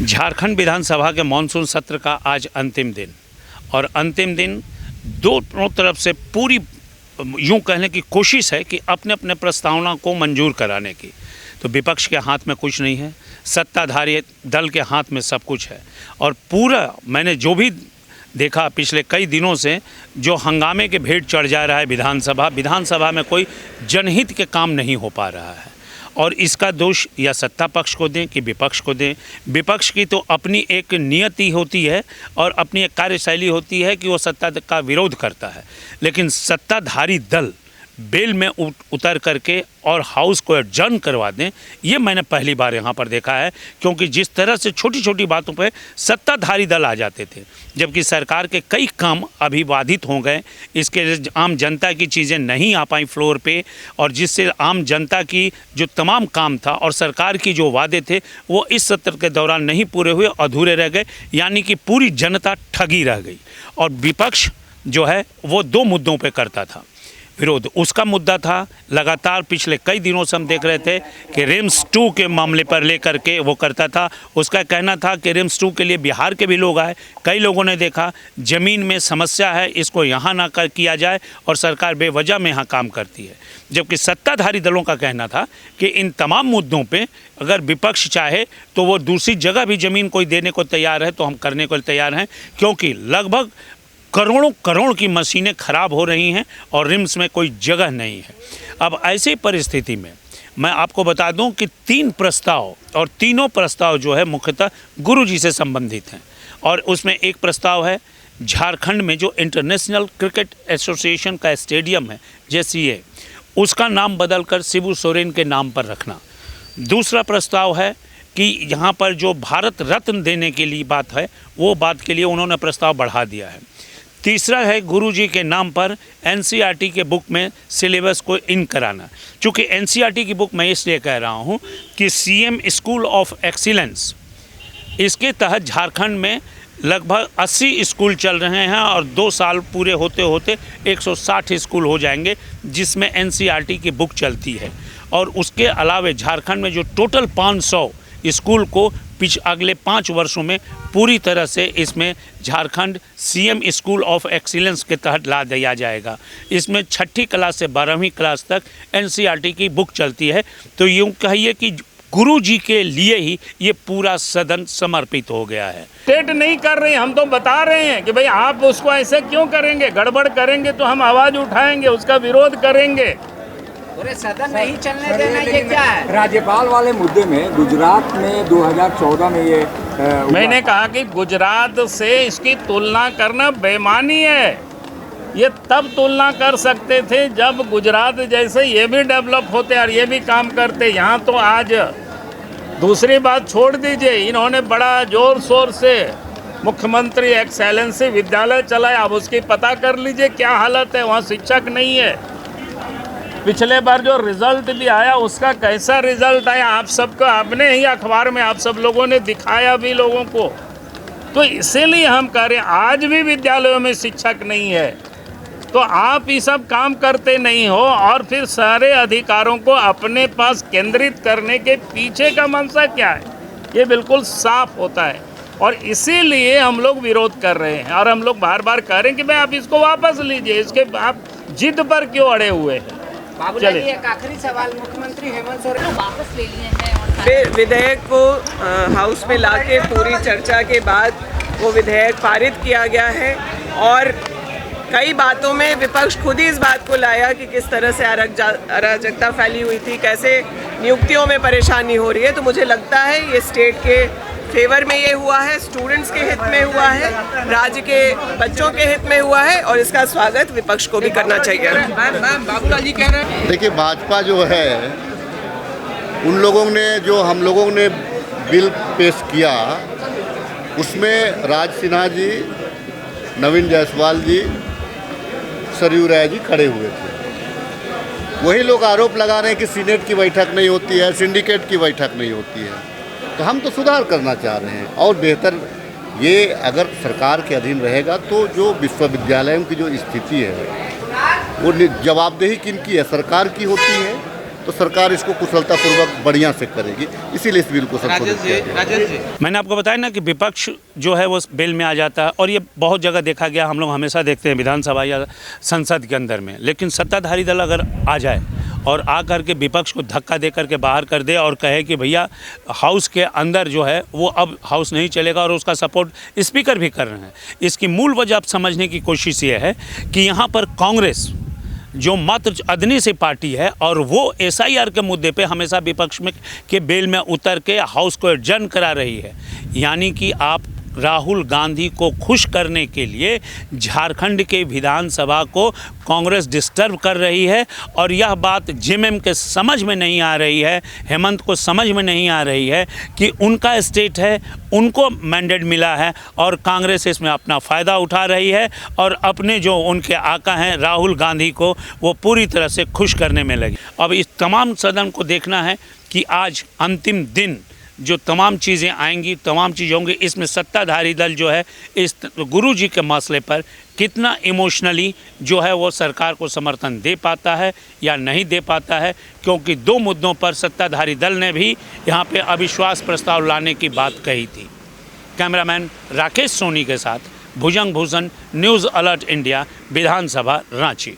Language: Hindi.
झारखंड विधानसभा के मानसून सत्र का आज अंतिम दिन और अंतिम दिन दोनों तरफ से पूरी यूं कहने की कोशिश है कि अपने अपने प्रस्तावना को मंजूर कराने की। तो विपक्ष के हाथ में कुछ नहीं है, सत्ताधारी दल के हाथ में सब कुछ है। और पूरा मैंने जो भी देखा पिछले कई दिनों से, जो हंगामे के भेंट चढ़ जा रहा है विधानसभा में कोई जनहित के काम नहीं हो पा रहा है। और इसका दोष या सत्ता पक्ष को दें कि विपक्ष को दें। विपक्ष की तो अपनी एक नियति होती है और अपनी एक कार्यशैली होती है कि वो सत्ता का विरोध करता है, लेकिन सत्ताधारी दल बेल में उतर करके और हाउस को एडजर्न करवा दें, ये मैंने पहली बार यहाँ पर देखा है। क्योंकि जिस तरह से छोटी छोटी बातों पर सत्ताधारी दल आ जाते थे, जबकि सरकार के कई काम अभी बाधित हो गए, इसके आम जनता की चीज़ें नहीं आ पाई फ्लोर पे, और जिससे आम जनता की जो तमाम काम था और सरकार की जो वादे थे वो इस सत्र के दौरान नहीं पूरे हुए, अधूरे रह गए। यानी कि पूरी जनता ठगी रह गई। और विपक्ष जो है वो दो मुद्दों पे करता था विरोध। उसका मुद्दा था लगातार पिछले कई दिनों से हम देख रहे थे कि रिम्स 2 के मामले पर लेकर के वो करता था। उसका कहना था कि रिम्स 2 के लिए बिहार के भी लोग आए, कई लोगों ने देखा ज़मीन में समस्या है, इसको यहाँ ना किया जाए और सरकार बेवजह में यहाँ काम करती है। जबकि सत्ताधारी दलों का कहना था कि इन तमाम मुद्दों पे अगर विपक्ष चाहे तो वो दूसरी जगह भी ज़मीन कोई देने को तैयार है तो हम करने को तैयार हैं, क्योंकि लगभग करोड़ की मशीनें ख़राब हो रही हैं और रिम्स में कोई जगह नहीं है। अब ऐसी परिस्थिति में मैं आपको बता दूं कि 3 प्रस्ताव, और तीनों प्रस्ताव जो है मुख्यतः गुरुजी से संबंधित हैं। और उसमें एक प्रस्ताव है झारखंड में जो इंटरनेशनल क्रिकेट एसोसिएशन का स्टेडियम है JCA, उसका नाम बदलकर शिबू सोरेन के नाम पर रखना। दूसरा प्रस्ताव है कि यहाँ पर जो भारत रत्न देने के लिए बात है, वो बात के लिए उन्होंने प्रस्ताव बढ़ा दिया है। तीसरा है गुरुजी के नाम पर NCERT के बुक में सिलेबस को इन कराना। चूँकि NCERT की बुक मैं इसलिए कह रहा हूँ कि CM स्कूल ऑफ एक्सीलेंस, इसके तहत झारखंड में लगभग 80 स्कूल चल रहे हैं और 2 साल पूरे होते होते 160 स्कूल हो जाएंगे जिसमें NCERT की बुक चलती है। और उसके अलावा झारखंड में जो टोटल 500 स्कूल को अगले 5 वर्षों में पूरी तरह से इसमें Jharkhand CM school of excellence के तहत ला दिया जाएगा। इसमें 6ठी क्लास से 12वीं क्लास तक NCERT की बुक चलती है। तो यूँ कहिए कि गुरुजी के लिए ही ये पूरा सदन समर्पित हो गया है। स्टेट नहीं कर रहे, हम तो बता रहे हैं कि भाई आप उसको ऐसे क्यों करेंगे, गड़बड़ करेंगे तो हम आवाज़ उठाएंगे, उसका विरोध करेंगे। पूरे सदन नहीं चलने देना, ये क्या है? राज्यपाल वाले मुद्दे में गुजरात में 2014 में ये मैंने कहा कि गुजरात से इसकी तुलना करना बेईमानी है। ये तब तुलना कर सकते थे जब गुजरात जैसे ये भी डेवलप होते और ये भी काम करते। यहाँ तो आज दूसरी बात छोड़ दीजिए, इन्होंने बड़ा जोर शोर से मुख्यमंत्री एक्सेलेंसी विद्यालय चलाया। अब उसकी पता कर लीजिए क्या हालत है, वहाँ शिक्षक नहीं है। पिछले बार जो रिजल्ट भी आया उसका कैसा रिजल्ट आया आप सबको, आपने ही अखबार में आप सब लोगों ने दिखाया भी लोगों को। तो इसीलिए हम कह रहे हैं आज भी विद्यालयों में शिक्षक नहीं है, तो आप ये सब काम करते नहीं हो और फिर सारे अधिकारों को अपने पास केंद्रित करने के पीछे का मंशा क्या है, ये बिल्कुल साफ होता है। और इसीलिए हम लोग विरोध कर रहे हैं और हम लोग बार बार कह रहे हैं कि भाई आप इसको वापस लीजिए, इसके आप जिद पर क्यों अड़े हुए हैं। बाबूलाल जी, एक आखिरी सवाल, मुख्यमंत्री हेमंत सोरेन वापस ले लिए हैं फिर विधेयक को हाउस में लाके पूरी चर्चा के बाद वो विधेयक पारित किया गया है। और कई बातों में विपक्ष खुद ही इस बात को लाया कि किस तरह से अराजकता फैली हुई थी, कैसे नियुक्तियों में परेशानी हो रही है। तो मुझे लगता है ये स्टेट के फेवर में ये हुआ है, स्टूडेंट्स के हित में हुआ है, राज्य के बच्चों के हित में हुआ है, और इसका स्वागत विपक्ष को भी करना चाहिए। बाबूलाल जी कह रहे हैं, देखिए भाजपा जो है उन लोगों ने जो हम लोगों ने बिल पेश किया उसमें राज सिन्हा जी, नवीन जायसवाल जी, सरयू राय जी खड़े हुए थे। वही लोग आरोप लगा रहे हैं कि सीनेट की बैठक नहीं होती है, सिंडिकेट की बैठक नहीं होती है। तो हम तो सुधार करना चाह रहे हैं और बेहतर ये अगर सरकार के अधीन रहेगा तो जो विश्वविद्यालयों की जो स्थिति है वो जवाबदेही किनकी है, सरकार की होती है। तो सरकार इसको कुशलतापूर्वक बढ़िया से करेगी, इसीलिए इस बिल को संशोधित किया गया। मैंने आपको बताया ना कि विपक्ष जो है वो बिल में आ जाता है, और ये बहुत जगह देखा गया, हम लोग हमेशा देखते हैं विधानसभा या संसद के अंदर में। लेकिन सत्ताधारी दल अगर आ जाए और आ करके विपक्ष को धक्का दे करके बाहर कर दे और कहे कि भैया हाउस के अंदर जो है वो अब हाउस नहीं चलेगा, और उसका सपोर्ट स्पीकर भी कर रहे हैं, इसकी मूल वजह आप समझने की कोशिश ये है कि यहाँ पर कांग्रेस जो मात्र अदनी सी पार्टी है, और वो SIR के मुद्दे पे हमेशा विपक्ष में के बेल में उतर के हाउस को एडजर्न करा रही है। यानी कि आप राहुल गांधी को खुश करने के लिए झारखंड के विधानसभा को कांग्रेस डिस्टर्ब कर रही है, और यह बात JMM के समझ में नहीं आ रही है, हेमंत को समझ में नहीं आ रही है कि उनका स्टेट है, उनको मैंडेट मिला है, और कांग्रेस इसमें अपना फ़ायदा उठा रही है, और अपने जो उनके आका हैं राहुल गांधी को वो पूरी तरह से खुश करने में लगी। अब इस तमाम सदन को देखना है कि आज अंतिम दिन जो तमाम चीज़ें आएंगी, तमाम चीज़ें होंगी, इसमें सत्ताधारी दल जो है इस गुरुजी के मसले पर कितना इमोशनली जो है वो सरकार को समर्थन दे पाता है या नहीं दे पाता है, क्योंकि 2 मुद्दों पर सत्ताधारी दल ने भी यहाँ पे अविश्वास प्रस्ताव लाने की बात कही थी। कैमरामैन राकेश सोनी के साथ भुजंग भूषण, न्यूज़ अलर्ट इंडिया, विधानसभा रांची।